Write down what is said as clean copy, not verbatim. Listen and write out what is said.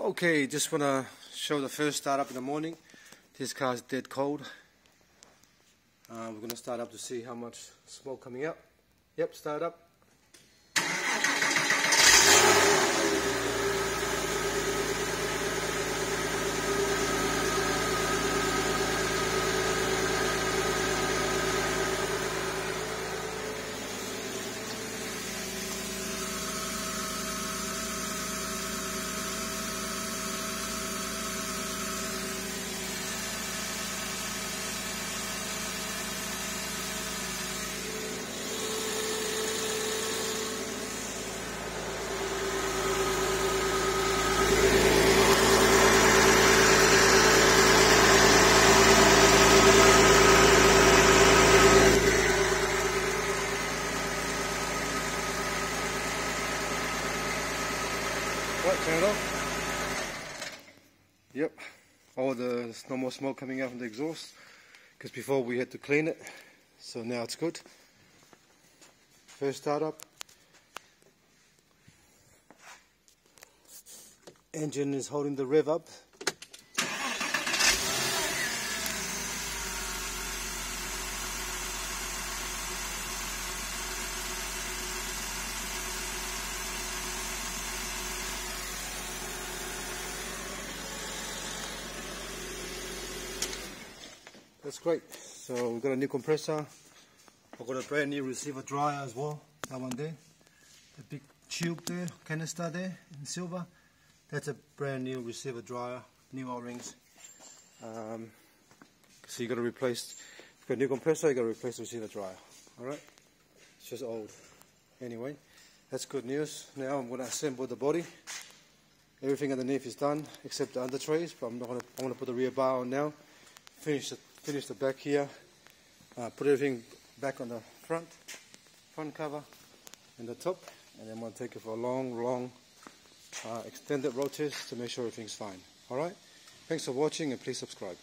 Okay, just want to show the first startup in the morning. This car's dead cold. We're going to start up to see how much smoke coming out. Yep, start up. Right, turn it off. Yep, there's no more smoke coming out from the exhaust, because before we had to clean it, so now it's good. First startup. Engine is holding the rev up. That's great. So we've got a new compressor. I've got a brand new receiver dryer as well. That one there. The big tube there, canister there in silver. That's a brand new receiver dryer, new O-rings. So you got to replace, if you've got a new compressor, you got to replace the receiver dryer. Alright? It's just old. Anyway, that's good news. Now I'm going to assemble the body. Everything underneath is done except the under trays, but I'm going to put the rear bar on now. Finish the back here, put everything back on the front cover and the top, and then I'm going to take it for a long extended road test to make sure everything's fine. Alright, thanks for watching and please subscribe.